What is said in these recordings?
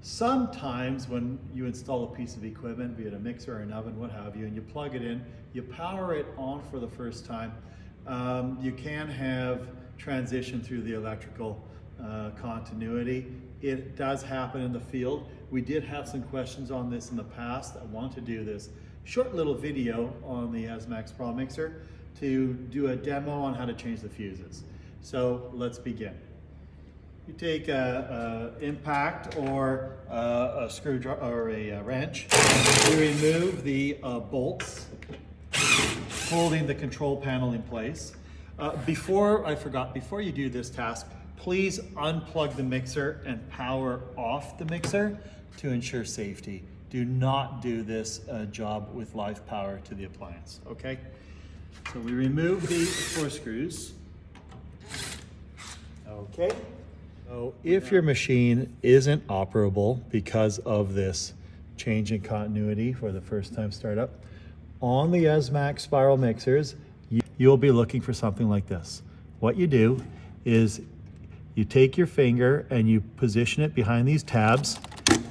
Sometimes when you install a piece of equipment, be it a mixer or an oven, what have you, and you plug it in, you power it on for the first time, you can have transition through the electrical continuity. It does happen in the field. We did have some questions on this in the past. I want to do this short little video on the Esmach Sprawl mixer to do a demo on how to change the fuses. So let's begin. You take a impact or a screwdriver or a wrench. You remove the bolts holding the control panel in place. Before you do this task, please unplug the mixer and power off the mixer to ensure safety. Do not do this job with live power to the appliance, okay? So we remove the 4 screws. Okay. So if your machine isn't operable because of this change in continuity for the first time startup, on the Esmach spiral mixers, you'll be looking for something like this. What you do is you take your finger and you position it behind these tabs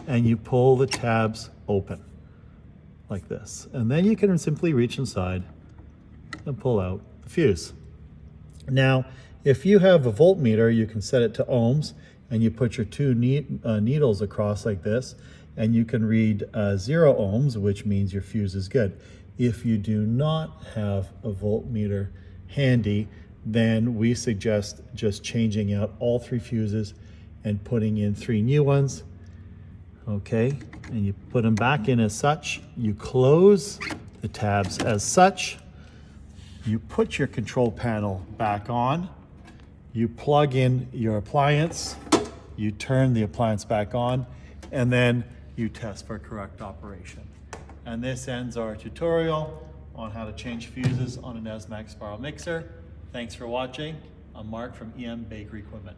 and you pull the tabs open like this. And then you can simply reach inside and pull out the fuse. Now, if you have a voltmeter, you can set it to ohms and you put your 2 needles across like this and you can read 0 ohms, which means your fuse is good. If you do not have a voltmeter handy, then we suggest just changing out all 3 fuses and putting in 3 new ones. Okay, and you put them back in as such. You close the tabs as such. You put your control panel back on. You plug in your appliance. You turn the appliance back on, and then you test for correct operation. And this ends our tutorial on how to change fuses on an Esmach spiral mixer. Thanks for watching. I'm Mark from EM Bakery Equipment.